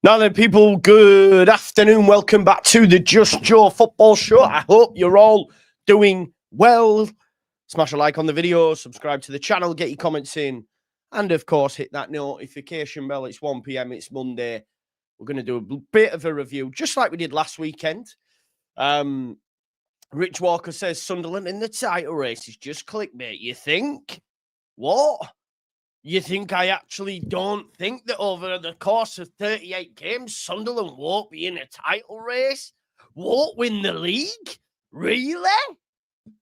Now then, people, good afternoon. Welcome back to the Just Joe Football Show. I hope you're all doing well. Smash a like on the video, subscribe to the channel, get your comments in, and of course, hit that notification bell. It's 1 p.m. It's Monday. We're going to do a bit of a review, just like we did last weekend. Rich Walker says Sunderland in the title race is just clickbait. You think? What? You think I actually don't think that over the course of 38 games, Sunderland won't be in a title race? Won't win the league? Really?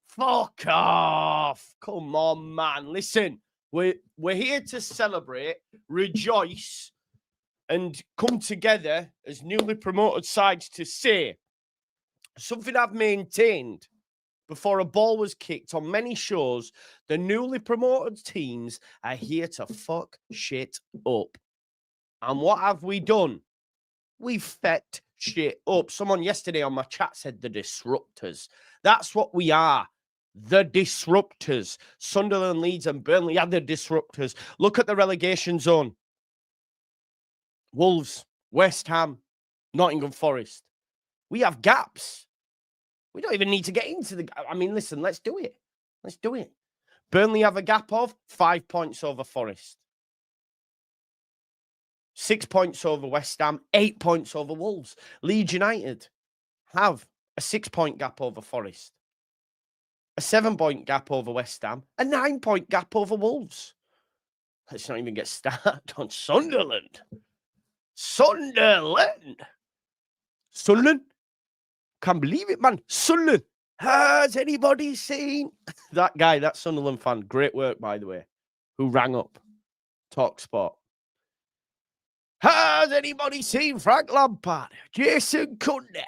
Fuck off. Come on, man. Listen, we're here to celebrate, rejoice, and come together as newly promoted sides to say something I've maintained before a ball was kicked on many shows. The newly promoted teams are here to fuck shit up. And what have we done? We've fucked shit up. Someone yesterday on my chat said the disruptors. That's what we are. The disruptors. Sunderland, Leeds and Burnley are the disruptors. Look at the relegation zone. Wolves, West Ham, Nottingham Forest. We have gaps. We don't even need to get into the... I mean, listen, let's do it. Let's do it. Burnley have a gap of 5 points over Forest. 6 points over West Ham. 8 points over Wolves. Leeds United have a 6-point gap over Forest. A 7-point gap over West Ham. A 9-point gap over Wolves. Let's not even get started on Sunderland. Sunderland. Can't believe it, man. Sunderland. Has anybody seen that guy, that Sunderland fan? Great work, by the way. Who rang up TalkSport. Has anybody seen Frank Lampard? Jason Cundy.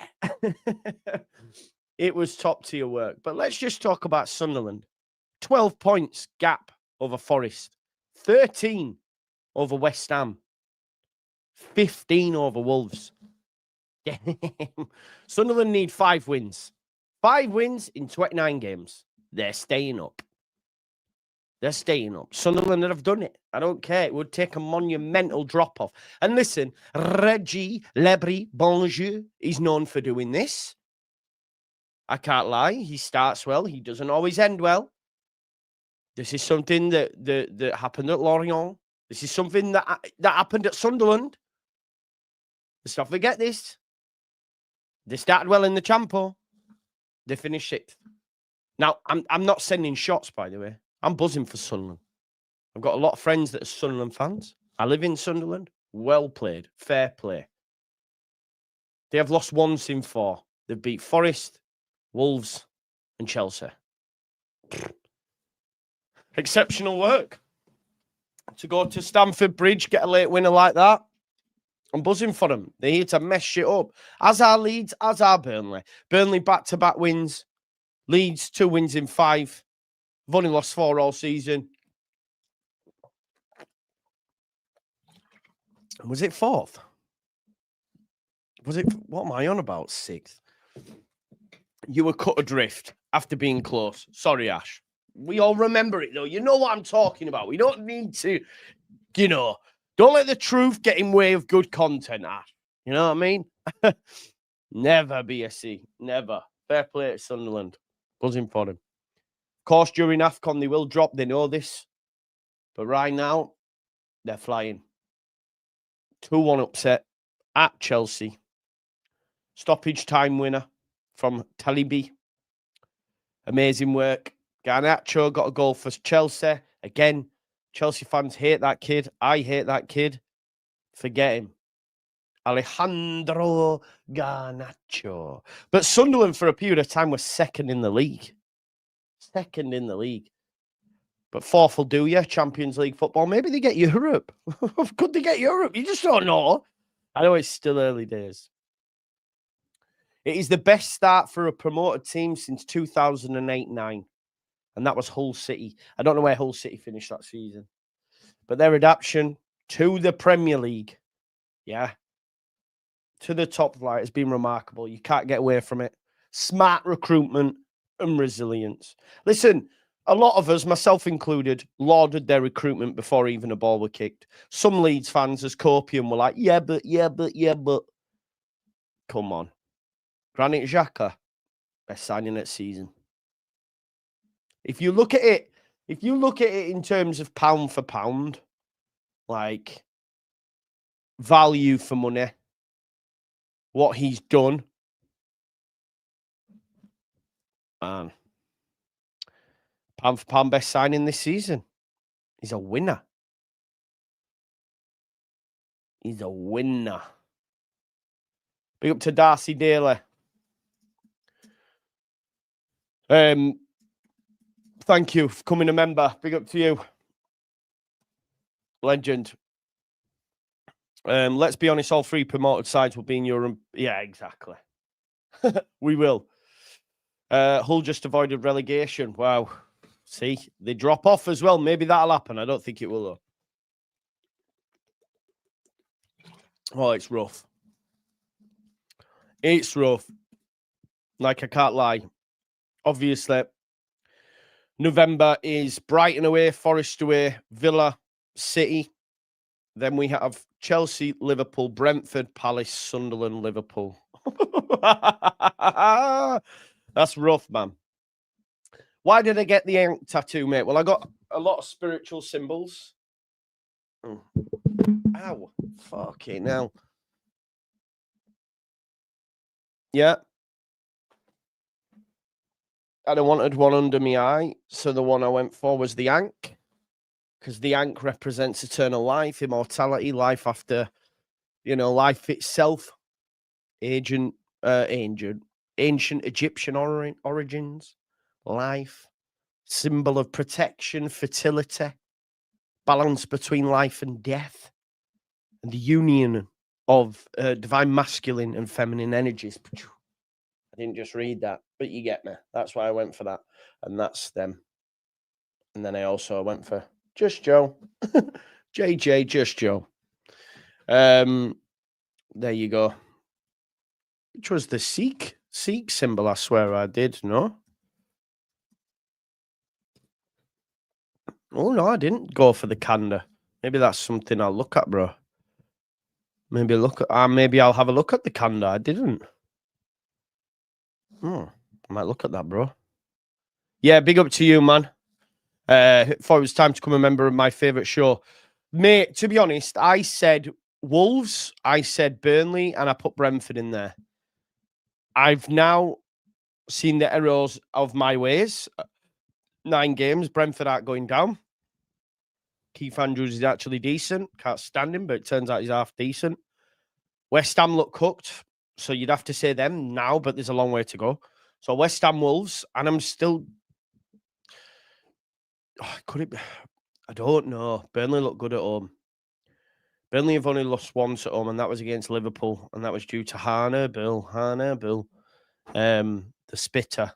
It was top tier work. But let's just talk about Sunderland. 12 points gap over Forest. 13 over West Ham. 15 over Wolves. Sunderland need 5 wins. 5 wins in 29 games. They're staying up. They're staying up. Sunderland have done it. I don't care. It would take a monumental drop-off. And listen, Reggie Lebris Bonjour is known for doing this. I can't lie. He starts well. He doesn't always end well. This is something that happened at Lorient. This is something that happened at Sunderland. Let's not forget this. They started well in the Champo. They finished 6th. Now, I'm not sending shots, by the way. I'm buzzing for Sunderland. I've got a lot of friends that are Sunderland fans. I live in Sunderland. Well played. Fair play. They have lost once in 4. They've beat Forest, Wolves, and Chelsea. Exceptional work. To go to Stamford Bridge, get a late winner like that. I'm buzzing for them. They're here to mess shit up. As are Leeds, as are Burnley. Burnley back-to-back wins. Leeds, 2 wins in 5. They've only lost 4 all season. Was it 4th? Was it... What am I on about? 6th. You were cut adrift after being close. Sorry, Ash. We all remember it, though. You know what I'm talking about. We don't need to, you know... Don't let the truth get in way of good content, Ash. You know what I mean? Never, BSC. Never. Fair play to Sunderland. Buzzing for them. Of course, during AFCON, they will drop. They know this. But right now, they're flying. 2-1 upset at Chelsea. Stoppage time winner from Talibi. Amazing work. Garnacho got a goal for Chelsea. Again, Chelsea fans hate that kid. I hate that kid. Forget him. Alejandro Garnacho. But Sunderland, for a period of time, was 2nd in the league. 2nd in the league. But 4th will do you. Champions League football. Maybe they get Europe. Could they get Europe? You just don't know. I know it's still early days. It is the best start for a promoted team since 2008-9. And that was Hull City. I don't know where Hull City finished that season. But their adaptation to the Premier League, yeah, to the top flight has been remarkable. You can't get away from it. Smart recruitment and resilience. Listen, a lot of us, myself included, lauded their recruitment before even a ball were kicked. Some Leeds fans, as copium, were like, yeah, but. Come on. Granit Xhaka, best signing at season. If you look at it in terms of pound for pound, like value for money, what he's done, man, pound for pound best signing this season. He's a winner. He's a winner. Big up to Darcy Daly. Thank you for coming a member. Big up to you. Legend. Let's be honest, all 3 promoted sides will be in Europe. Yeah, exactly. We will. Hull just avoided relegation. Wow. See, they drop off as well. Maybe that'll happen. I don't think it will, though. Oh, it's rough. It's rough. Like, I can't lie. Obviously, November is Brighton away, Forest away, Villa, City. Then we have Chelsea, Liverpool, Brentford, Palace, Sunderland, Liverpool. That's rough, man. Why did I get the ink tattoo, mate? Well, I got a lot of spiritual symbols. Oh. Ow. Fucking hell. Yeah. And I wanted one under my eye, so the one I went for was the Ankh, because the Ankh represents eternal life, immortality, life after, life itself, ancient Egyptian origins, life, symbol of protection, fertility, balance between life and death, and the union of divine masculine and feminine energies. I didn't just read that, but you get me. That's why I went for that. And that's them. And then I also went for Just Joe. JJ, Just Joe. There you go. Which was the Sikh symbol, I swear I did, no? Oh, no, I didn't go for the Kanda. Maybe that's something I'll look at, bro. Maybe I'll have a look at the Kanda. I didn't. I might look at that, bro. Yeah, big up to you, man. Thought it was time to become a member of my favourite show. Mate, to be honest, I said Wolves, I said Burnley, and I put Brentford in there. I've now seen the errors of my ways. 9 games, Brentford aren't going down. Keith Andrews is actually decent. Can't stand him, but it turns out he's half decent. West Ham look cooked, so you'd have to say them now, but there's a long way to go. So West Ham, Wolves, and I'm still... could it be? I don't know. Burnley look good at home. Burnley have only lost once at home, and that was against Liverpool, and that was due to Hannibal. The spitter.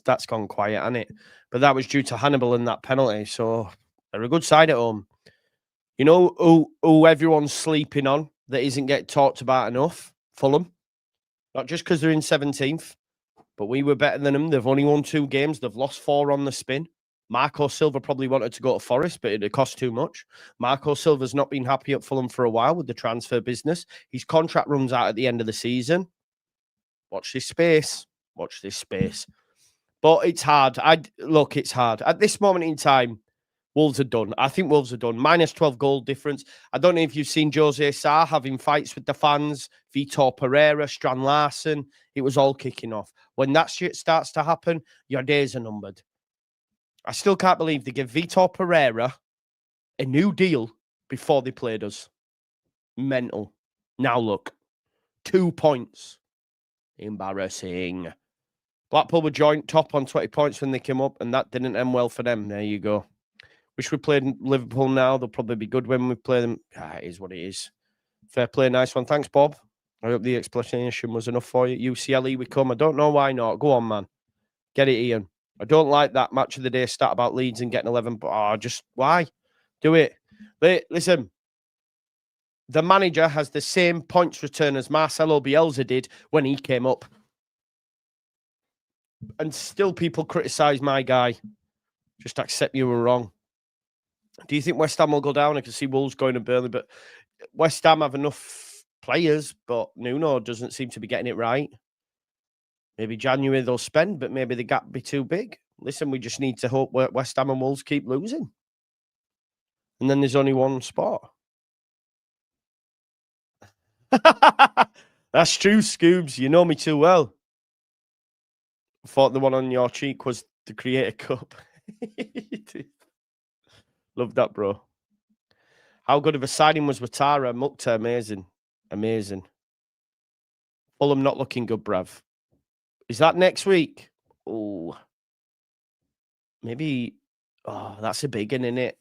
That's gone quiet, hasn't it? But that was due to Hannibal and that penalty, so they're a good side at home. You know who everyone's sleeping on that isn't getting talked about enough? Fulham. Not just because they're in 17th, but we were better than them. They've only won 2 games. They've lost 4 on the spin. Marco Silva probably wanted to go to Forest, but it cost too much. Marco Silva's not been happy at Fulham for a while with the transfer business. His contract runs out at the end of the season. Watch this space. Watch this space. But it's hard. Look, it's hard. At this moment in time, Wolves are done. I think Wolves are done. Minus 12 goal difference. I don't know if you've seen Jose Sarr having fights with the fans, Vitor Pereira, Strand Larsen. It was all kicking off. When that shit starts to happen, your days are numbered. I still can't believe they give Vitor Pereira a new deal before they played us. Mental. Now look, 2 points. Embarrassing. Blackpool were joint top on 20 points when they came up, and that didn't end well for them. There you go. Wish we played Liverpool now. They'll probably be good when we play them. It is what it is. Fair play, nice one. Thanks, Bob. I hope the explanation was enough for you. UCLE, we come. I don't know why not. Go on, man. Get it, Ian. I don't like that match of the day stat about Leeds and getting 11. But just why? Do it. Listen, the manager has the same points return as Marcelo Bielsa did when he came up. And still people criticise my guy. Just accept you were wrong. Do you think West Ham will go down? I can see Wolves going to Burnley, but West Ham have enough players, but Nuno doesn't seem to be getting it right. Maybe January they'll spend, but maybe the gap be too big. Listen, we just need to hope West Ham and Wolves keep losing. And then there's only one spot. That's true, Scoobs. You know me too well. I thought the one on your cheek was the Creator Cup. Love that, bro. How good of a signing was Ouattara? Mukta, amazing. Amazing. Fulham not looking good, bruv. Is that next week? Oh. Maybe. Oh, that's a big one, isn't it?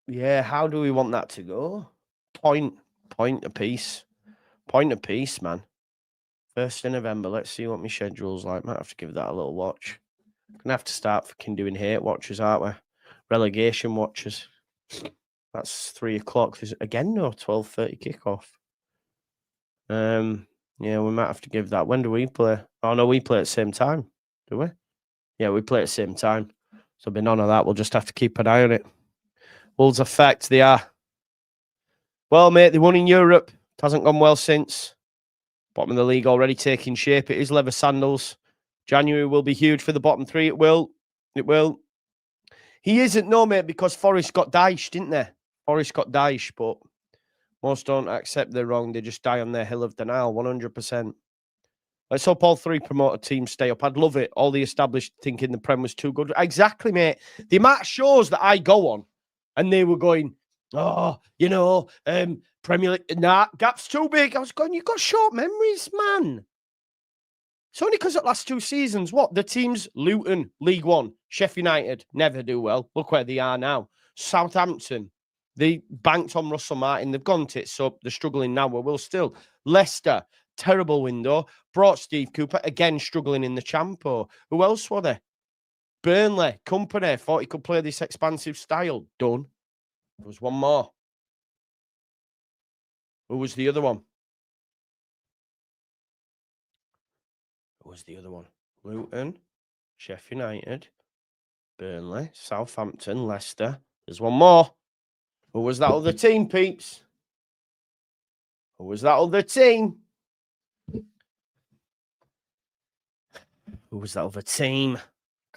Yeah, how do we want that to go? Point apiece. Point apiece, man. 1st of November. Let's see what my schedule's like. Might have to give that a little watch. Gonna have to start fucking doing hate watches, aren't we? Relegation watches. That's 3 o'clock. There's again no 12:30 kickoff. Yeah, we might have to give that. When do we play? Oh no, we play at the same time, do we? Yeah, we play at the same time. So be none of that. We'll just have to keep an eye on it. Wolves effect, they are. Well, mate, they won in Europe. It hasn't gone well since. Bottom of the league already taking shape. It is leather sandals. January will be huge for the bottom 3. It will. It will. He isn't, no, mate, because Forest got dished, didn't they? Forest got dished, but most don't accept they're wrong. They just die on their hill of denial, 100%. Let's hope all 3 promoted teams stay up. I'd love it. All the established thinking the Prem was too good. Exactly, mate. The amount of shows that I go on, and they were going, oh, you know, Premier League, nah, gap's too big. I was going, you've got short memories, man. It's only because the last 2 seasons, what? The teams, Luton, League One, Sheffield United, never do well. Look where they are now. Southampton, they banked on Russell Martin. They've gone tits up. They're struggling now. Well, still. Leicester, terrible window. Brought Steve Cooper, again struggling in the Champo. Who else were there? Burnley, Company, thought he could play this expansive style. Done. There was one more. Who was the other one? Who was the other one? Luton, Sheffield United, Burnley, Southampton, Leicester. There's one more. Who was that other team, peeps? Who was that other team? Who was that other team?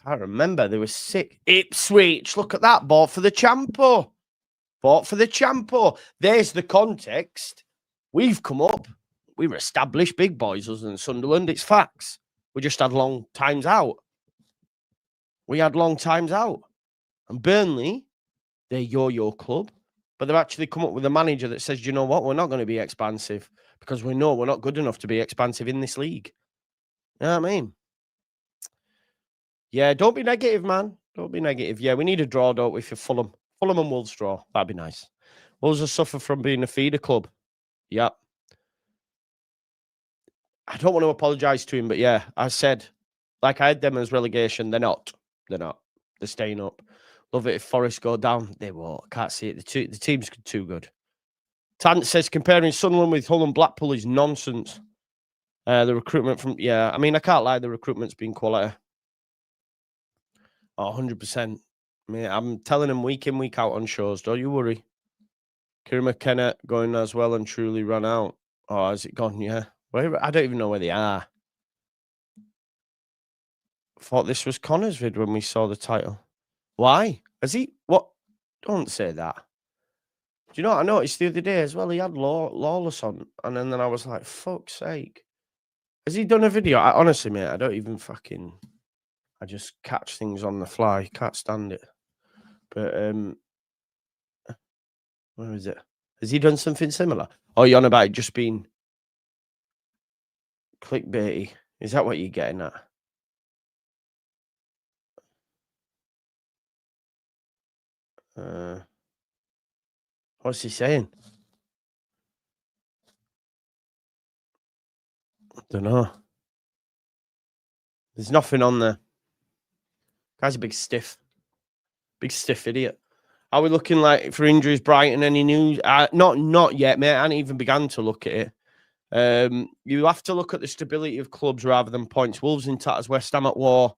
Can't remember. They were 6. Ipswich. Look at that. Bought for the Champo. Bought for the Champo. There's the context. We've come up. We were established big boys other than Sunderland. It's facts. We just had long times out. We had long times out. And Burnley, they're yo-yo club. But they've actually come up with a manager that says, you know what? We're not going to be expansive because we know we're not good enough to be expansive in this league. You know what I mean? Yeah, don't be negative, man. Don't be negative. Yeah, we need a draw, don't we, for Fulham. Fulham and Wolves draw. That'd be nice. Wolves will suffer from being a feeder club. Yeah. I don't want to apologise to him, but yeah, I said, like I had them as relegation. They're not. They're not. They're staying up. Love it if Forest go down. They won't. Can't see it. The team's too good. Tant says comparing Sunderland with Hull and Blackpool is nonsense. The recruitment from... Yeah, I mean, I can't lie. The recruitment's been quality. Oh, 100%. Mate, I'm telling them week in, week out on shows. Don't you worry. Kieran McKenna going as well and truly run out. Oh, has it gone? Yeah. Where? I don't even know where they are. Thought this was Connor's vid when we saw the title. Why? Has he? What? Don't say that. Do you know what I noticed the other day as well? He had Lawless on. And then I was like, fuck's sake. Has he done a video? Honestly, mate, I don't even fucking... I just catch things on the fly. Can't stand it. But, where is it? Has he done something similar? Oh, you're on about it just being clickbaity. Is that what you're getting at? What's he saying? I don't know. There's nothing on there. Guy's a big stiff. Big stiff idiot. Are we looking like for injuries, Brighton? Any news? Not yet, mate. I haven't even begun to look at it. You have to look at the stability of clubs rather than points. Wolves in tatters, West Ham at war.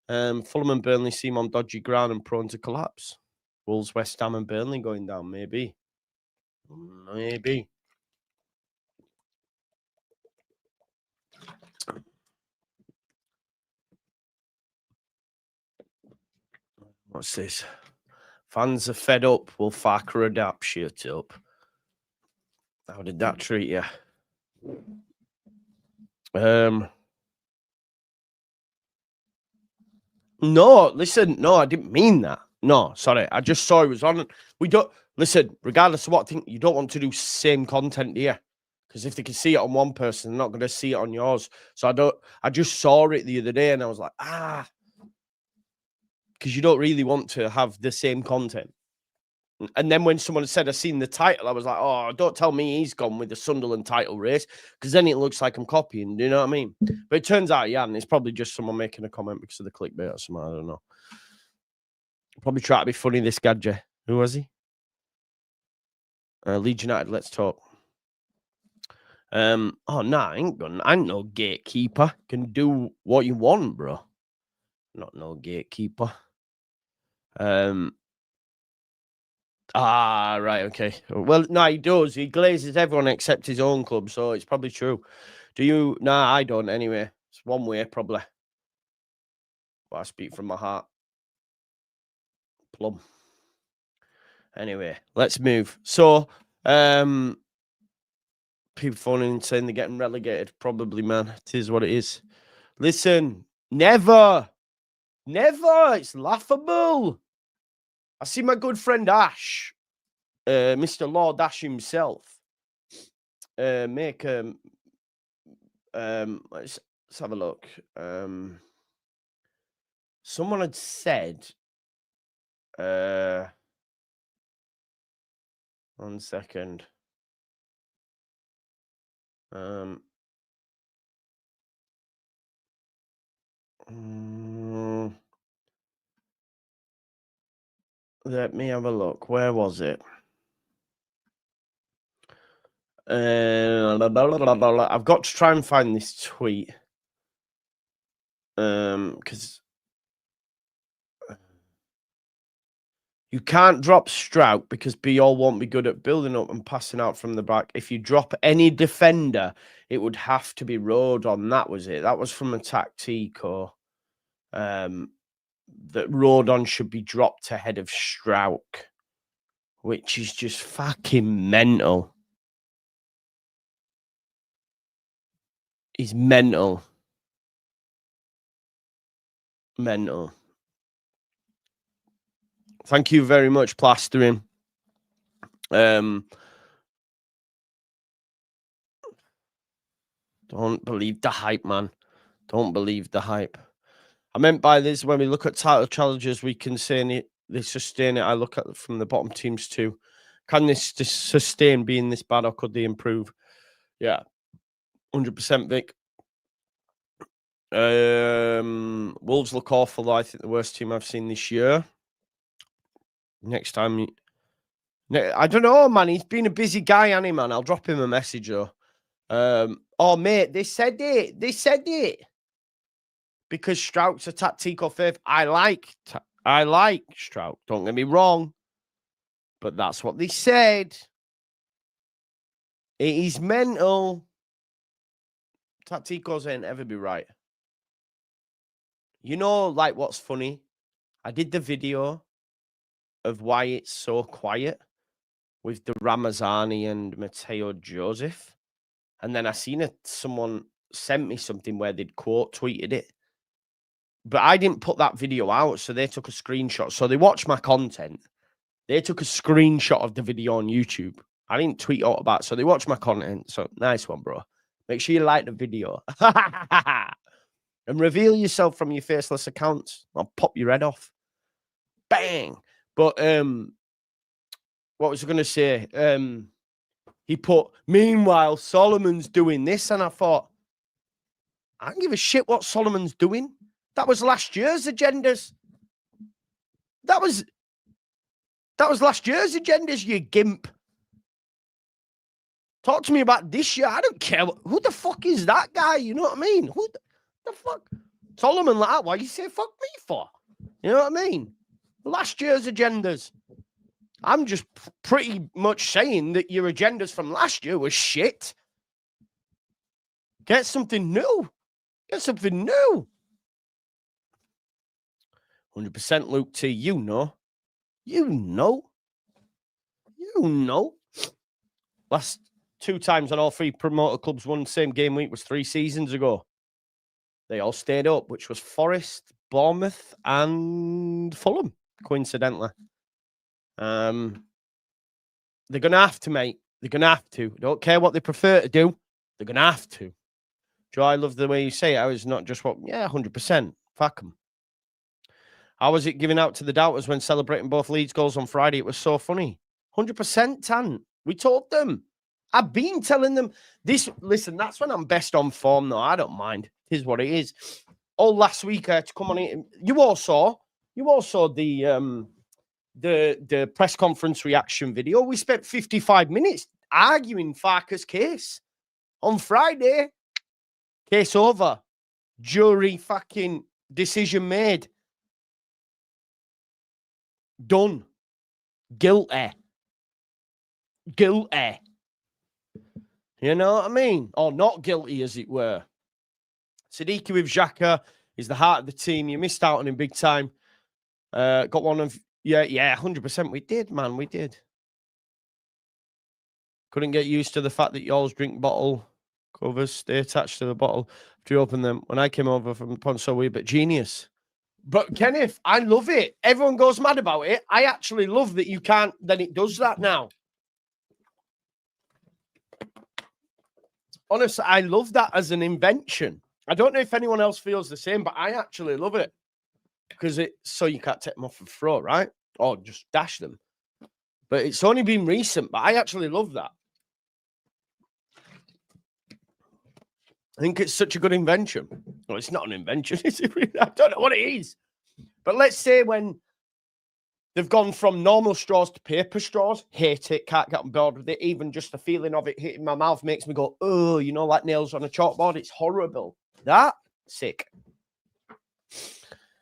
Fulham and Burnley seem on dodgy ground and prone to collapse. Wolves, West Ham and Burnley going down, maybe. Maybe. What's this? Fans are fed up. Will Farker adapt? Shut up. How did that treat you? No, listen. No, I didn't mean that. No, sorry. I just saw it was on. We don't listen. Regardless of what thing, you don't want to do same content here, because if they can see it on one person, they're not going to see it on yours. So I just saw it the other day, and I was like, because you don't really want to have the same content. And then when someone said, I seen the title, I was like, oh, don't tell me he's gone with the Sunderland title race, because then it looks like I'm copying. Do you know what I mean? But it turns out, yeah, and it's probably just someone making a comment because of the clickbait or something. I don't know. Probably try to be funny, this gadget. Who was he? Leeds United, let's talk. Oh, nah, I ain't no gatekeeper. Can do what you want, bro. Not no gatekeeper. Right, okay. Well, no, he does. He glazes everyone except his own club, so it's probably true. Do you? Nah, I don't anyway. It's one way, probably. But I speak from my heart. Plum. Anyway, let's move. So, people phoning and saying they're getting relegated. Probably, man. It is what it is. Listen, never. It's laughable. I see my good friend Ash, Mr. Lord Ash himself, make let's have a look. Someone had said, 1 second. Let me have a look. Where was it? I've got to try and find this tweet. Because you can't drop Strout because Biol won't be good at building up and passing out from the back. If you drop any defender, it would have to be Rodon. That was it. That was from a Tactico. That Rodon should be dropped ahead of Strout, which is just fucking mental. He's mental. Mental. Thank you very much, Plastering. Don't believe the hype, man. Don't believe the hype. I meant by this, when we look at title challenges, we can say they sustain it. I look at from the bottom teams too. Can this sustain being this bad, or could they improve? Yeah, 100%, Vic. Wolves look awful. I think the worst team I've seen this year. Next time, I don't know, man. He's been a busy guy, hasn't he, man? I'll drop him a message, though. Oh, mate, they said it. Because Strout's a Tactico fave. I like Strout. Don't get me wrong. But that's what they said. It is mental. Tacticos ain't ever be right. You know, like, what's funny? I did the video of why it's so quiet with the Ramazani and Matteo Joseph. And then I seen someone sent me something where they'd quote tweeted it. But I didn't put that video out, so they took a screenshot. So they watched my content. They took a screenshot of the video on YouTube. I didn't tweet out about it, so they watched my content. So nice one, bro. Make sure you like the video. And reveal yourself from your faceless accounts. I'll pop your head off. Bang! But what was I going to say? He put, meanwhile, Solomon's doing this. And I thought, I don't give a shit what Solomon's doing. That was last year's agendas. That was last year's agendas, you gimp. Talk to me about this year. I don't care. Who the fuck is that guy? You know what I mean? Who the fuck? Solomon like that. Why you say fuck me for? You know what I mean? Last year's agendas. I'm just pretty much saying that your agendas from last year were shit. Get something new. Get something new. 100% Luke T. You know. You know. You know. Last 2 times on all 3 promoter clubs won the same game week was 3 seasons ago. They all stayed up, which was Forest, Bournemouth, and Fulham, coincidentally. They're going to have to, mate. They're going to have to. Don't care what they prefer to do. They're going to have to. Joe, I love the way you say it. I was not just what, 100%. Fuck them. How was it giving out to the doubters when celebrating both Leeds goals on Friday? It was so funny. 100%, Tan. We told them. I've been telling them this. Listen, that's when I'm best on form, though. I don't mind. It is what it is. All last week, I had to come on it. You all saw the press conference reaction video. We spent 55 minutes arguing Farker's case. On Friday, case over. Jury fucking decision made. Done. Guilty. Guilty. You know what I mean? Or not guilty, as it were. Siddiqui with Xhaka is the heart of the team. You missed out on him big time. Got one of... Yeah, 100%. We did, man. We did. Couldn't get used to the fact that you always drink bottle covers, stay attached to the bottle to open them. When I came over from Ponso, we but genius. But Kenneth, I love it. Everyone goes mad about it. I actually love that you can't, then it does that now. Honestly, I love that as an invention. I don't know if anyone else feels the same, but I actually love it. Because it's so you can't take them off the throw, right? Or just dash them. But it's only been recent, but I actually love that. I think it's such a good invention. Well, it's not an invention, is it? I don't know what it is. But let's say when they've gone from normal straws to paper straws, hate it, can't get on board with it. Even just the feeling of it hitting my mouth makes me go, oh, you know, like nails on a chalkboard. It's horrible. That, sick.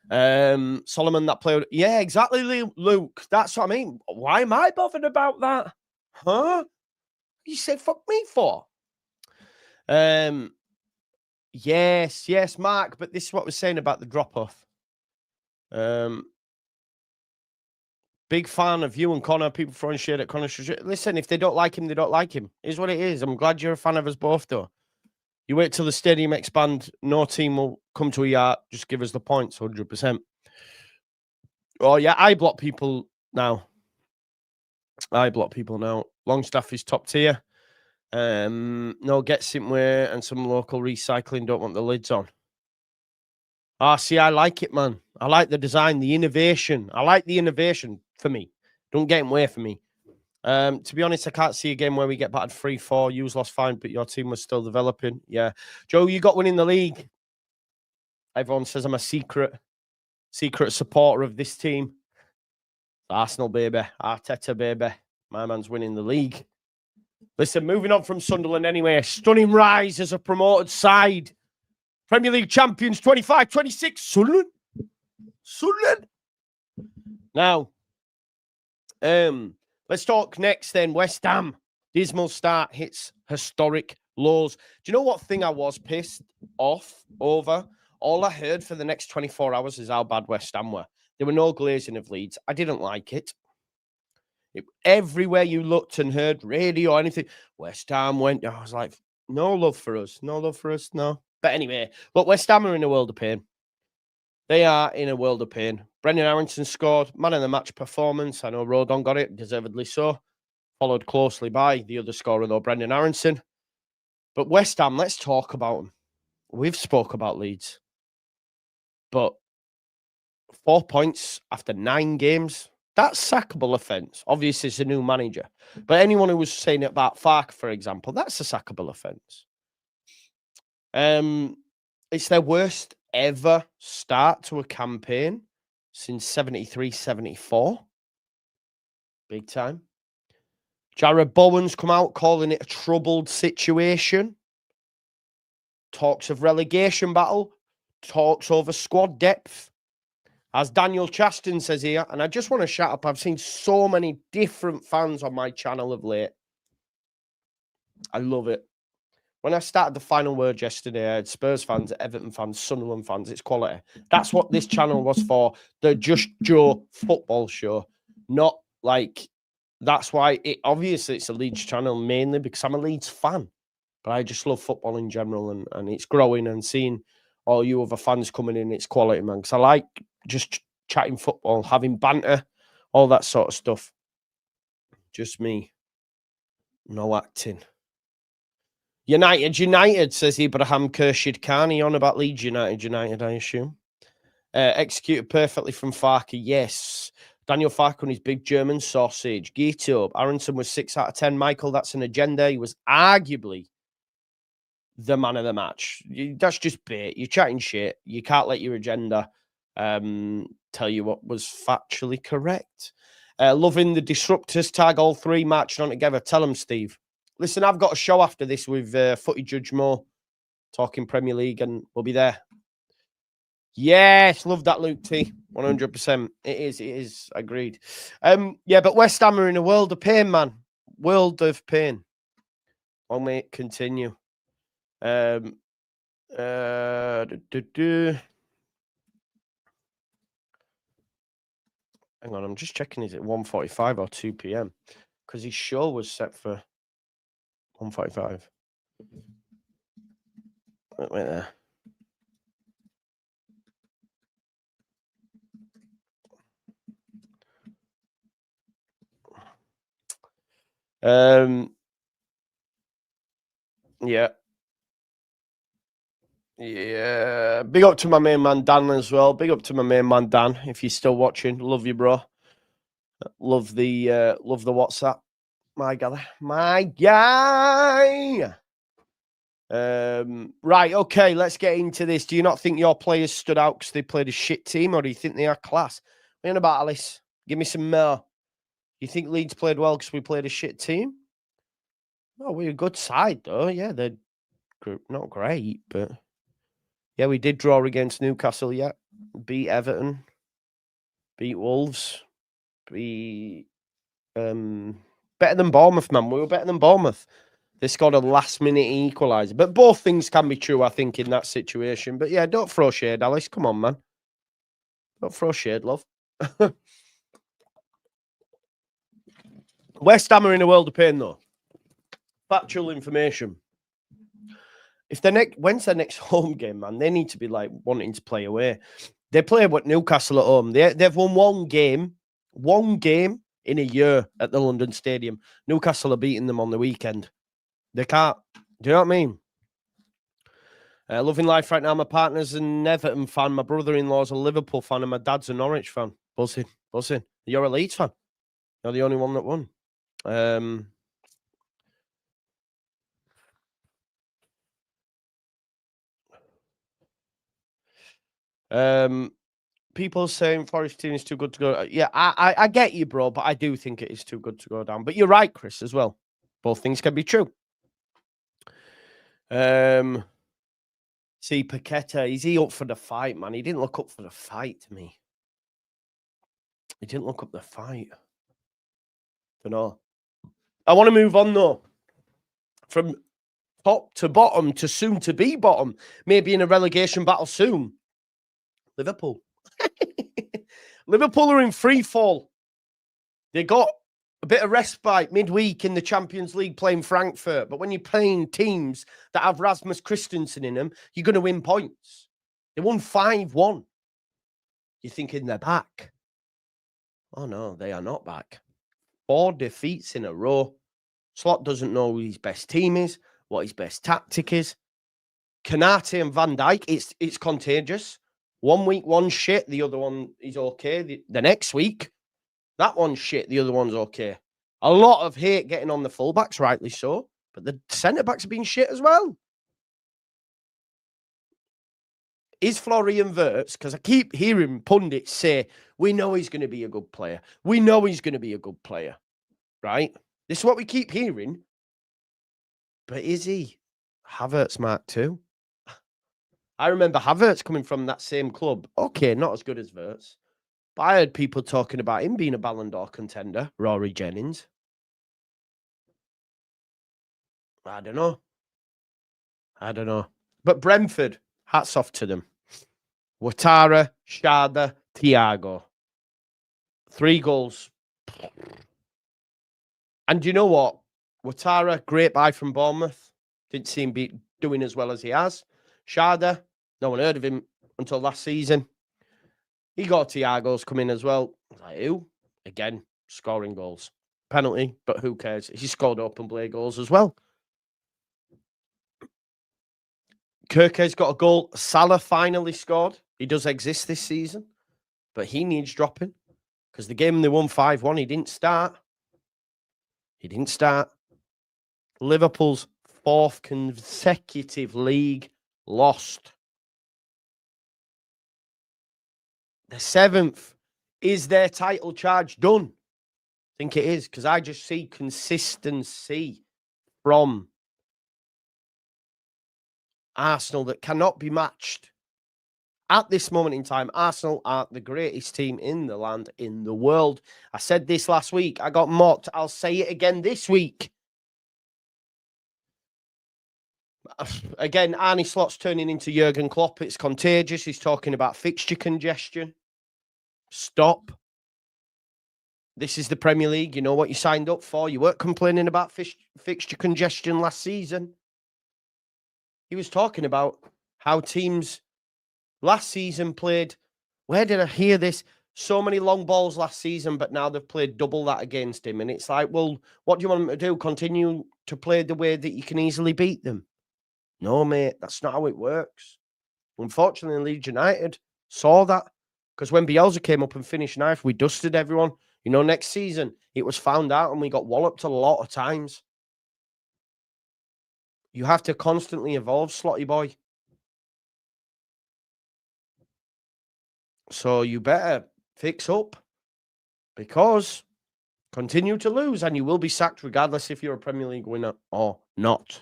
Solomon, that player. Yeah, exactly, Luke. That's what I mean. Why am I bothered about that? Huh? You said fuck me for? Yes, Mark, but this is what we're saying about the drop-off. Big fan of you and Connor. People throwing shit at Connor. Listen, if they don't like him, they don't like him. Is what it is. I'm glad you're a fan of us both, though. You wait till the stadium expand. No team will come to a yard. Just give us the points, 100%. Oh, yeah, I block people now. Longstaff is top tier. No, get Sintway and some local recycling don't want the lids on. See, I like it, man. I like the design, the innovation. I like the innovation for me. Don't get away from me. To be honest, I can't see a game where we get battered 3-4. You lost fine, but your team was still developing. Yeah. Joe, you got winning the league. Everyone says I'm a secret supporter of this team. Arsenal, baby. Arteta, baby. My man's winning the league. Listen, moving on from Sunderland anyway. Stunning rise as a promoted side. Premier League champions 25-26. Sunderland. Now, let's talk next then. West Ham. Dismal start hits historic lows. Do you know what thing I was pissed off over? All I heard for the next 24 hours is how bad West Ham were. There were no glazing of Leeds. I didn't like it. Everywhere you looked and heard, radio, anything, West Ham went. I was like, no love for us. No love for us. No. But anyway, look, West Ham are in a world of pain. They are in a world of pain. Brendan Aronson scored. Man of the match performance. I know Rodon got it, deservedly so. Followed closely by the other scorer, though, Brendan Aronson. But West Ham, let's talk about them. We've spoke about Leeds. But 4 points after 9 games, that's sackable offence. Obviously, it's a new manager. But anyone who was saying it about Fark, for example, that's a sackable offence. It's their worst ever start to a campaign since 73-74. Big time. Jared Bowen's come out calling it a troubled situation. Talks of relegation battle. Talks over squad depth. As Daniel Chaston says here, and I just want to shout up, I've seen so many different fans on my channel of late. I love it. When I started the final word yesterday, I had Spurs fans, Everton fans, Sunderland fans. It's quality. That's what this channel was for. The Just Joe football show. Not like, that's why obviously it's a Leeds channel mainly because I'm a Leeds fan. But I just love football in general and it's growing and seeing all you other fans coming in. It's quality, man. Because I like just chatting football, having banter, all that sort of stuff. Just me. No acting. United, says Ibrahim Kershid Khani, on about Leeds United, I assume. Executed perfectly from Farke, yes. Daniel Farke on his big German sausage. Geetup. Aronson was 6 out of 10. Michael, that's an agenda. He was arguably the man of the match. That's just bait. You're chatting shit. You can't let your agenda tell you what was factually correct. Loving the disruptors, tag all three, marching on together. Tell them, Steve. Listen, I've got a show after this with Footy Judge Mo, talking Premier League, and we'll be there. Yes, love that, Luke T. 100%. It is. Agreed. Yeah, but West Ham are in a world of pain, man. World of pain. Long may it continue. Hang on, I'm just checking, is it 1:45 or 2 p.m? Because his show was set for 1:45. Wait there. Yeah. Yeah. Big up to my main man Dan as well. Big up to my main man Dan. If you're still watching, love you, bro. Love the WhatsApp. My guy. Right, okay, let's get into this. Do you not think your players stood out because they played a shit team, or do you think they are class? What about Alice? Give me some more. You think Leeds played well because we played a shit team? Oh, we're a good side, though. Yeah, they're not great, but yeah, we did draw against Newcastle, yeah. Beat Everton. Beat Wolves. Beat... better than Bournemouth, man. We were better than Bournemouth. They scored a last-minute equaliser. But both things can be true, I think, in that situation. But yeah, don't throw shade, Alice. Come on, man. Don't throw shade, love. West Ham are in a world of pain, though. Factual information. When's their next home game, man? They need to be like wanting to play away. They play with Newcastle at home. They've won one game in a year at the London Stadium. Newcastle are beating them on the weekend. They can't. Do you know what I mean? Loving life right now. My partner's an Everton fan. My brother-in-law's a Liverpool fan, and my dad's a Norwich fan. Buzzing. You're a Leeds fan. You're the only one that won. People saying Forest team is too good to go. Yeah, I get you, bro, but I do think it is too good to go down. But you're right, Chris, as well. Both things can be true. See, Paqueta, is he up for the fight, man? He didn't look up for the fight to me. He didn't look up the fight. Don't know. I want to move on, though. From top to bottom to soon to be bottom. Maybe in a relegation battle soon. Liverpool. Liverpool are in free fall. They got a bit of respite midweek in the Champions League playing Frankfurt. But when you're playing teams that have Rasmus Christensen in them, you're going to win points. They won 5-1. You're thinking they're back. Oh, no, they are not back. 4 defeats in a row. Slot doesn't know who his best team is, what his best tactic is. Kanate and Van Dijk, it's contagious. 1 week, one shit, the other one is okay. The next week, that one's shit, the other one's okay. A lot of hate getting on the fullbacks, rightly so, but the centre-backs have been shit as well. Is Florian Wirtz, because I keep hearing pundits say, we know he's going to be a good player. We know he's going to be a good player, right? This is what we keep hearing. But is he? Havertz Mark II. I remember Havertz coming from that same club. Okay, not as good as Verts. But I heard people talking about him being a Ballon d'Or contender, Rory Jennings. I don't know. But Brentford, hats off to them. Ouattara, Schade, Thiago. 3 goals. And you know what? Ouattara, great buy from Bournemouth. Didn't see him be doing as well as he has. Schade, no one heard of him until last season. He got Thiago's come in as well. Like, who? Again, scoring goals. Penalty, but who cares? He scored open play goals as well. Kirke's got a goal. Salah finally scored. He does exist this season, but he needs dropping because the game they won 5-1, he didn't start. Liverpool's 4th consecutive league lost. The 7th. Is their title charge done? I think it is, because I just see consistency from Arsenal that cannot be matched. At this moment in time, Arsenal are the greatest team in the land, in the world. I said this last week. I got mocked. I'll say it again this week. Again, Arne Slot's turning into Jurgen Klopp. It's contagious. He's talking about fixture congestion. Stop. This is the Premier League. You know what you signed up for. You weren't complaining about fixture congestion last season. He was talking about how teams last season played, where did I hear this? So many long balls last season, but now they've played double that against him. And it's like, well, what do you want them to do? Continue to play the way that you can easily beat them? No, mate, that's not how it works. Unfortunately, Leeds United saw that because when Bielsa came up and finished 9th, we dusted everyone. You know, next season, it was found out and we got walloped a lot of times. You have to constantly evolve, Slotty boy. So you better fix up because continue to lose and you will be sacked regardless if you're a Premier League winner or not.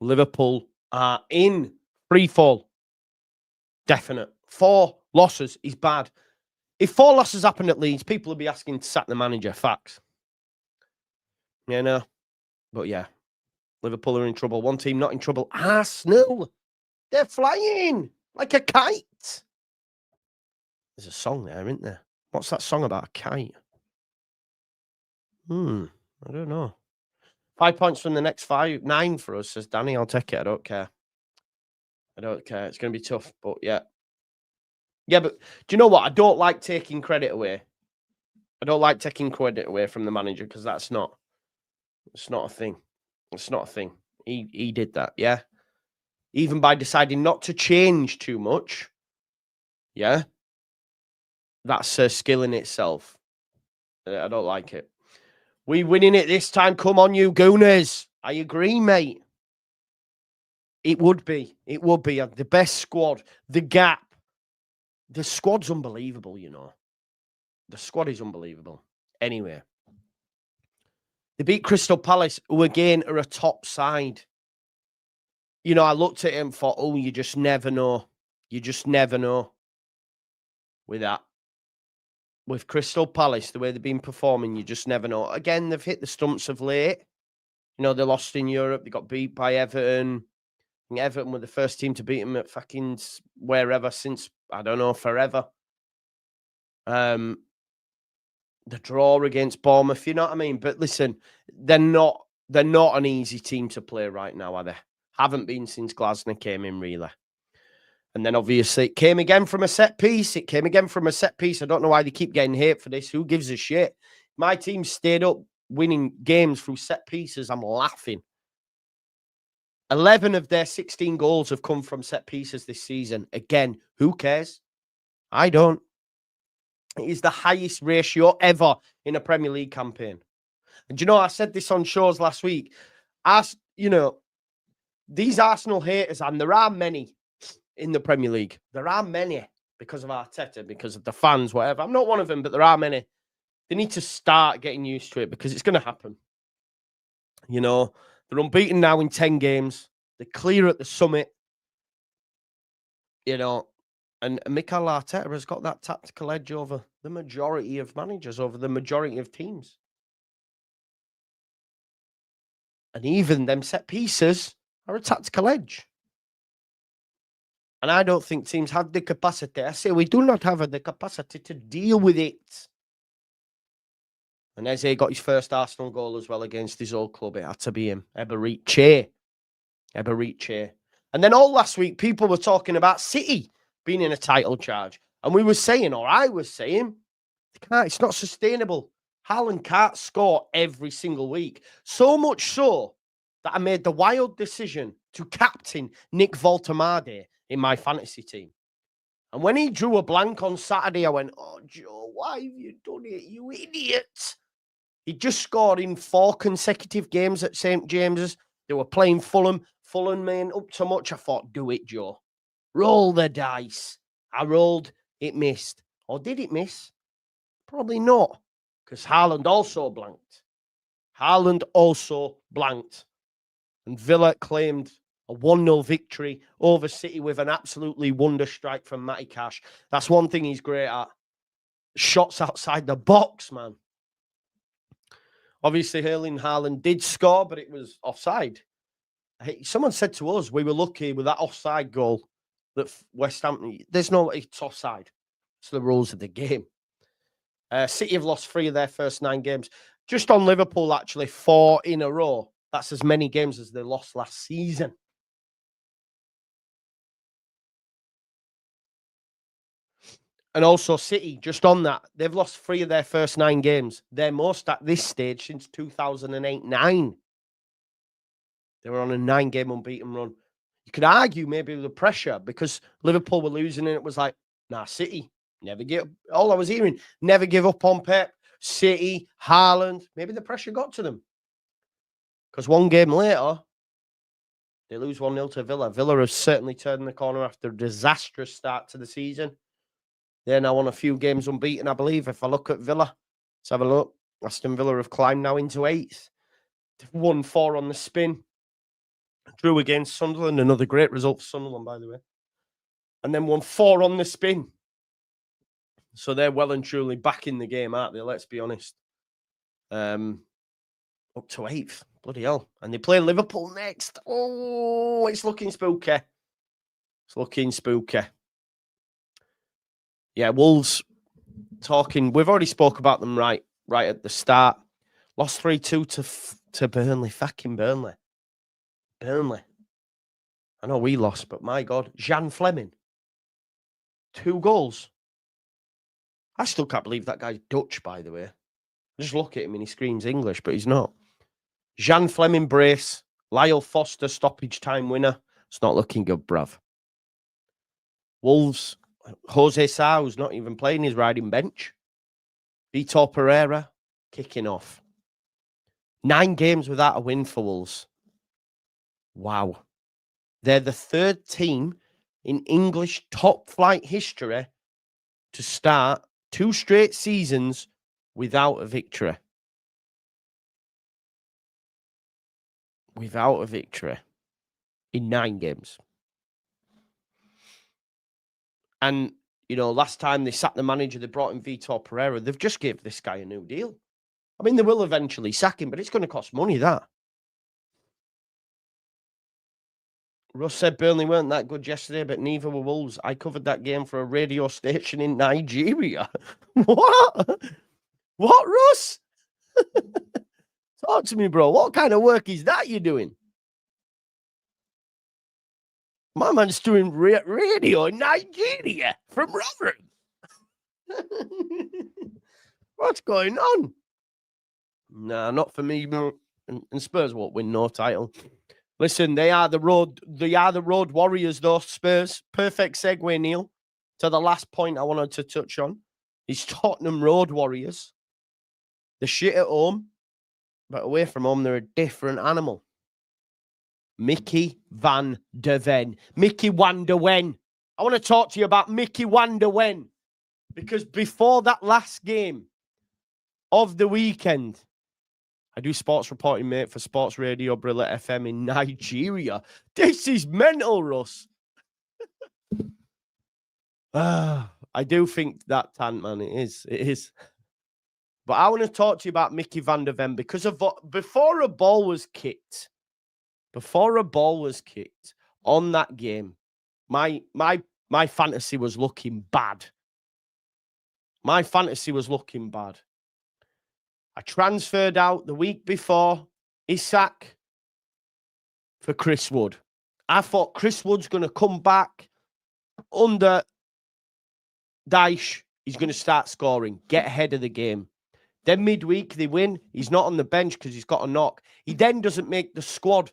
Liverpool are in free fall. Definite. 4 losses is bad. If 4 losses happened at Leeds, people would be asking to sack the manager. Facts. You know. But yeah, Liverpool are in trouble. One team not in trouble. Arsenal. They're flying like a kite. There's a song there, isn't there? What's that song about a kite? I don't know. 5 points from the next 9 for us, says Danny. I'll take it. I don't care. It's going to be tough, but yeah. Yeah, but do you know what? I don't like taking credit away. I don't like taking credit away from the manager because it's not a thing. It's not a thing. He did that, yeah? Even by deciding not to change too much, yeah? That's a skill in itself. I don't like it. We winning it this time. Come on, you Gooners. I agree, mate. It would be. The best squad. The gap. The squad's unbelievable, you know. The squad is unbelievable. Anyway. They beat Crystal Palace, who again are a top side. You know, I looked at him and thought, oh, you just never know. You just never know with that. With Crystal Palace, the way they've been performing, you just never know. Again, they've hit the stumps of late. You know, they lost in Europe. They got beat by Everton. And Everton were the first team to beat them at fucking wherever since, I don't know, forever. The draw against Bournemouth, you know what I mean? But listen, they're not an easy team to play right now, are they? Haven't been since Glasner came in, really. And then obviously it came again from a set piece. I don't know why they keep getting hate for this. Who gives a shit? My team stayed up winning games through set pieces. I'm laughing. 11 of their 16 goals have come from set pieces this season. Again, who cares? I don't. It is the highest ratio ever in a Premier League campaign. And you know, I said this on shows last week. You know, these Arsenal haters, and there are many in the Premier League. There are many because of Arteta, because of the fans, whatever. I'm not one of them, but there are many. They need to start getting used to it because it's going to happen. You know, they're unbeaten now in 10 games. They're clear at the summit. You know, and Mikel Arteta has got that tactical edge over the majority of managers, over the majority of teams. And even them set pieces are a tactical edge. And I don't think teams have the capacity. I say we do not have the capacity to deal with it. And Eze got his first Arsenal goal as well against his old club. It had to be him. Eberechi. And then all last week, people were talking about City being in a title charge. And we were saying, or I was saying, it's not sustainable. Haaland can't score every single week. So much so that I made the wild decision to captain Nick Voltemade in my fantasy team. And when he drew a blank on Saturday, I went, oh, Joe, why have you done it, you idiot? He just scored in 4 consecutive games at St. James's. They were playing Fulham. Fulham made up too much. I thought, do it, Joe. Roll the dice. I rolled, it missed. Or did it miss? Probably not, because Haaland also blanked. And Villa claimed a 1-0 victory over City with an absolutely wonder strike from Matty Cash. That's one thing he's great at. Shots outside the box, man. Obviously, Erling Haaland did score, but it was offside. Someone said to us, we were lucky with that offside goal that West Ham, it's offside. It's the rules of the game. City have lost 3 of their first 9 games. Just on Liverpool, actually, 4 in a row. That's as many games as they lost last season. And also City, just on that, they've lost 3 of their first 9 games. Their most at this stage since 2008-9. They were on a 9-game unbeaten run. You could argue maybe the pressure because Liverpool were losing and it was like, nah, City, never give up. All I was hearing, never give up on Pep. City, Haaland, maybe the pressure got to them. Because 1 game later, they lose 1-0 to Villa. Villa have certainly turned the corner after a disastrous start to the season. They're now on a few games unbeaten, I believe. If I look at Villa, let's have a look. Aston Villa have climbed now into 8th. They've won 4 on the spin. Drew against Sunderland, another great result for Sunderland, by the way. And then won 4 on the spin. So they're well and truly back in the game, aren't they? Let's be honest. Up to 8th. Bloody hell. And they play Liverpool next. Oh, it's looking spooky. It's looking spooky. Yeah, Wolves talking. We've already spoke about them right at the start. Lost 3-2 to Burnley. Fucking Burnley. I know we lost, but my God. Jan Fleming. 2 goals. I still can't believe that guy's Dutch, by the way. Just look at him and he screams English, but he's not. Jan Fleming brace. Lyle Foster stoppage time winner. It's not looking good, bruv. Wolves. Jose Sau's not even playing his riding bench. Vitor Pereira kicking off. 9 games without a win for Wolves. Wow. They're the 3rd team in English top flight history to start 2 straight seasons without a victory. Without a victory in 9 games. And, you know, last time they sacked the manager, they brought in Vitor Pereira. They've just gave this guy a new deal. I mean, they will eventually sack him, but it's going to cost money, that. Russ said Burnley weren't that good yesterday, but neither were Wolves. I covered that game for a radio station in Nigeria. What? What, Russ? Talk to me, bro. What kind of work is that you're doing? My man's doing radio in Nigeria from Rotherham. What's going on? Nah, not for me. And Spurs won't win no title. Listen, they are the road warriors, though, Spurs. Perfect segue, Neil, to the last point I wanted to touch on. Is Tottenham road warriors. They're shit at home, but away from home, they're a different animal. Micky van der Ven. Micky van der Ven. I want to talk to you about Micky van der Ven. Because before that last game of the weekend. I do sports reporting, mate, for Sports Radio Brilla FM in Nigeria. This is mental, Russ. I do think that tant, man. It is. But I want to talk to you about Micky van der Ven because of before a ball was kicked on that game, my fantasy was looking bad. My fantasy was looking bad. I transferred out the week before Isak for Chris Wood. I thought Chris Wood's going to come back under Dyche. He's going to start scoring, get ahead of the game. Then midweek, they win. He's not on the bench because he's got a knock. He then doesn't make the squad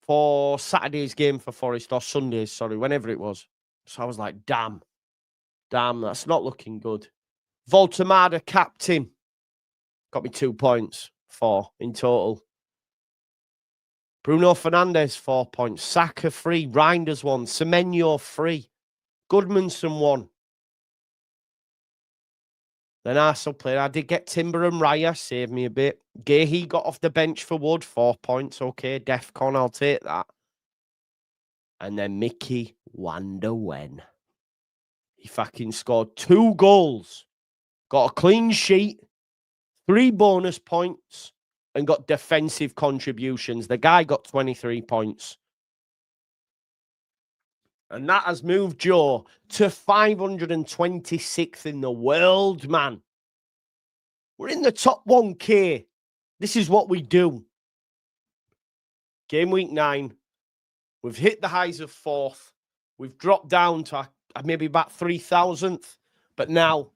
for Saturday's game for Forest, or Sunday's, sorry, whenever it was. So I was like, damn, that's not looking good. Voltemada, captain. Got me 2 points, 4 in total. Bruno Fernandes, 4 points. Saka, 3. Reinders, 1. Semenyo, 3. Goodmanson, 1. Then Arsenal played. I did get Timber and Raya, saved me a bit. Gahey got off the bench for Wood, 4 points. Okay, Defcon, I'll take that. And then Micky van der Ven. He fucking scored 2 goals, got a clean sheet, 3 bonus points, and got defensive contributions. The guy got 23 points. And that has moved Joe to 526th in the world, man. We're in the top 1K. This is what we do. Game week 9. We've hit the highs of 4th. We've dropped down to maybe about 3,000th. But now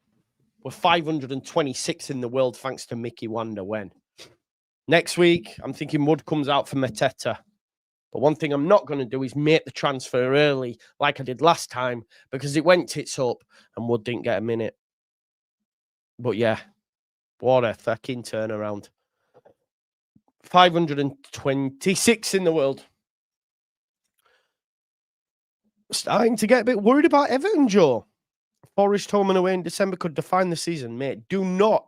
we're 526th in the world thanks to Micky van der Ven. Next week, I'm thinking Wood comes out for Mateta. But one thing I'm not going to do is make the transfer early like I did last time because it went tits up and Wood didn't get a minute. But yeah, what a fucking turnaround. 526 in the world. Starting to get a bit worried about Everton, Joe. Forest home and away in December could define the season, mate. Do not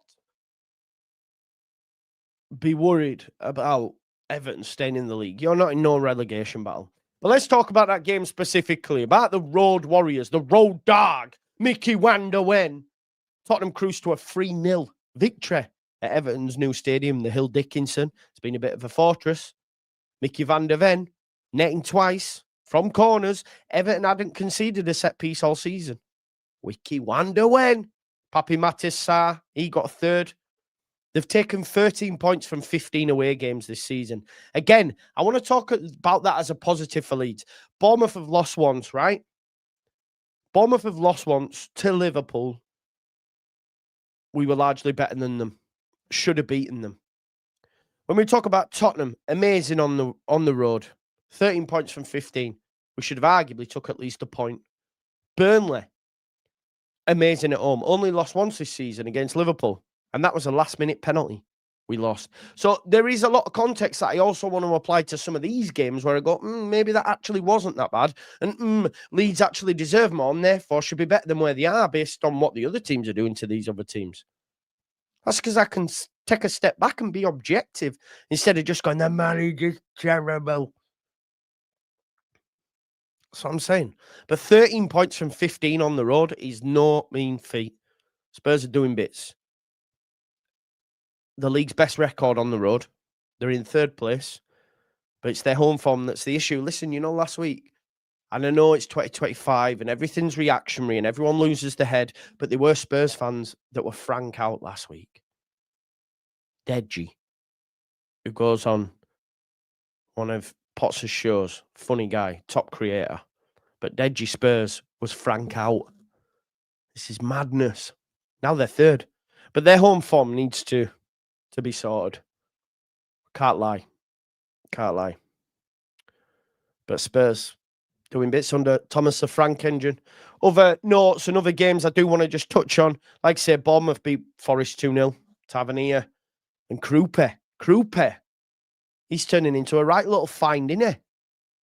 be worried about Everton staying in the league. You're not in no relegation battle. But let's talk about that game specifically, about the Road Warriors, the Road Dog, Micky van der Ven. Tottenham cruised to a 3-0 victory at Everton's new stadium, the Hill Dickinson. It's been a bit of a fortress. Micky van der Ven netting twice from corners. Everton hadn't conceded a set piece all season. Micky van der Ven. Papi Matis Sarr, he got 3rd. They've taken 13 points from 15 away games this season. Again, I want to talk about that as a positive for Leeds. Bournemouth have lost once, right? Bournemouth have lost once to Liverpool. We were largely better than them. Should have beaten them. When we talk about Tottenham, amazing on the road. 13 points from 15. We should have arguably took at least a point. Burnley, amazing at home. Only lost once this season against Liverpool. And that was a last-minute penalty we lost. So there is a lot of context that I also want to apply to some of these games where I go, maybe that actually wasn't that bad. And Leeds actually deserve more and therefore should be better than where they are based on what the other teams are doing to these other teams. That's because I can take a step back and be objective instead of just going, the manager's terrible. That's what I'm saying. But 13 points from 15 on the road is no mean feat. Spurs are doing bits. The league's best record on the road. They're in 3rd place, but it's their home form that's the issue. Listen, last week, and I know it's 2025 and everything's reactionary and everyone loses their head, but there were Spurs fans that were frank out last week. Deji, who goes on one of Potts' shows, funny guy, top creator, but Deji Spurs was frank out. This is madness. Now they're 3rd, but their home form needs to be sorted. Can't lie. But Spurs doing bits under Thomas the Frank engine. Other notes and other games I do want to just touch on. Like I say, Bournemouth beat Forest 2-0. Tavernier and Krupe. He's turning into a right little find, isn't he?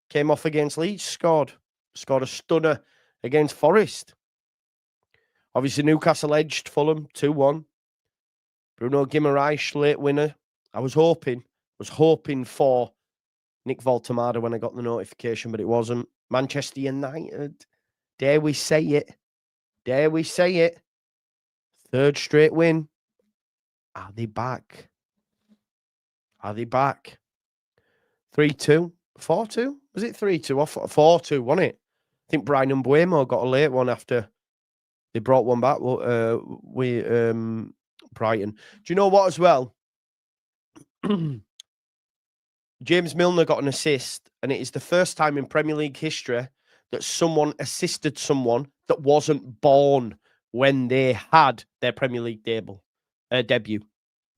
Came off against Leeds, scored a stunner against Forest. Obviously, Newcastle edged Fulham 2-1. Bruno Guimaraes, late winner. I was hoping for Nick Voltemada when I got the notification, but it wasn't. Manchester United. Dare we say it? Dare we say it? Third straight win. Are they back? Are they back? 3-2? 4-2? Was it 3-2 or 4-2, wasn't it? I think Brian and Mbuemo got a late one after they brought one back with Brighton. Do you know what as well? James Milner got an assist, and it is the first time in Premier League history that someone assisted someone that wasn't born when they had their Premier League debut.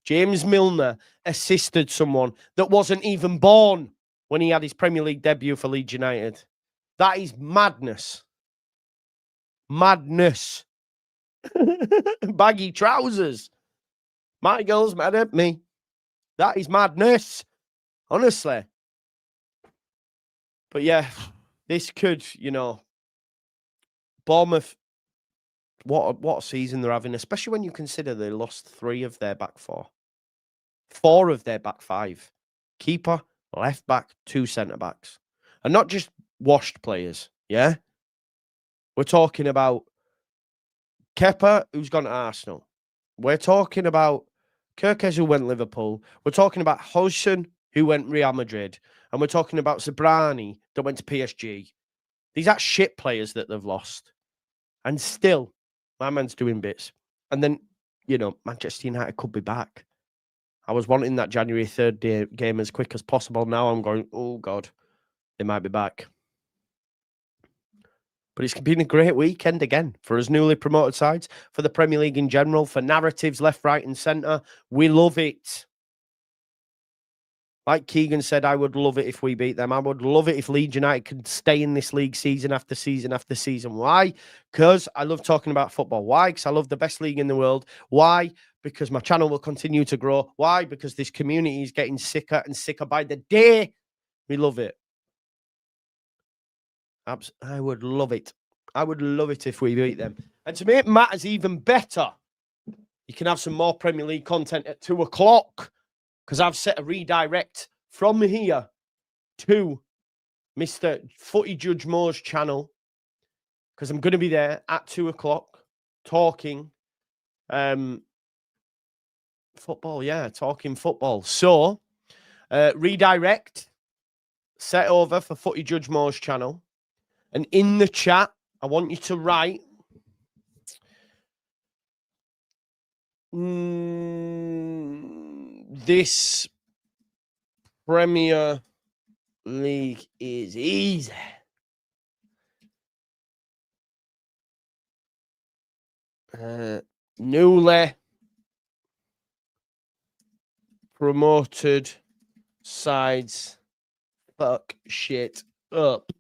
James Milner assisted someone that wasn't even born when he had his Premier League debut for Leeds United. That is madness. Madness. Baggy trousers. My girl's mad at me. That is madness. Honestly. But yeah, this could, Bournemouth, what a season they're having, especially when you consider they lost 3 of their back 4. 4 of their back 5. Keeper, left back, 2 centre backs. And not just washed players, yeah? We're talking about Kepa, who's gone to Arsenal. We're talking about Kirkes, who went Liverpool. We're talking about Hodgson, who went Real Madrid. And we're talking about Zabrani, that went to PSG. These are shit players that they've lost. And still, my man's doing bits. And then, Manchester United could be back. I was wanting that January 3rd game as quick as possible. Now I'm going, oh, God, they might be back. But it's been a great weekend again for us newly promoted sides, for the Premier League in general, for narratives left, right and centre. We love it. Like Keegan said, I would love it if we beat them. I would love it if Leeds United could stay in this league season after season after season. Why? Because I love talking about football. Why? Because I love the best league in the world. Why? Because my channel will continue to grow. Why? Because this community is getting sicker and sicker by the day. We love it. I would love it. I would love it if we beat them. And to make matters even better, you can have some more Premier League content at 2 o'clock. Because I've set a redirect from here to Mr. Footy Judge Mo's channel. Because I'm going to be there at 2 o'clock talking football. Yeah, talking football. So, redirect, set over for Footy Judge Mo's channel. And in the chat, I want you to write this Premier League is easy. Newly promoted sides fuck shit up.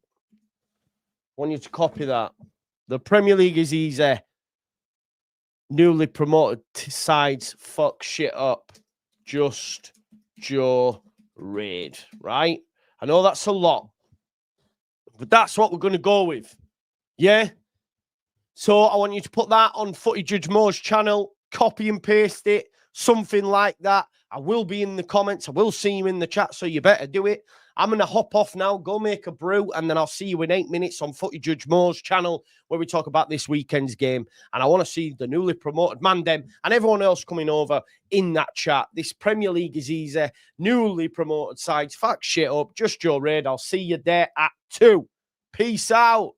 I want you to copy that. The Premier League is easy. Newly promoted sides fuck shit up. Just Joe Raid, right? I know that's a lot, but that's what we're going to go with. Yeah? So I want you to put that on Footy Judge Mo's channel, copy and paste it, something like that. I will be in the comments. I will see you in the chat, so you better do it. I'm going to hop off now, go make a brew, and then I'll see you in 8 minutes on Footy Judge Mo's channel where we talk about this weekend's game. And I want to see the newly promoted Mandem and everyone else coming over in that chat. This Premier League is easy. Newly promoted sides, fuck shit up. Just Joe Raid. I'll see you there at 2. Peace out.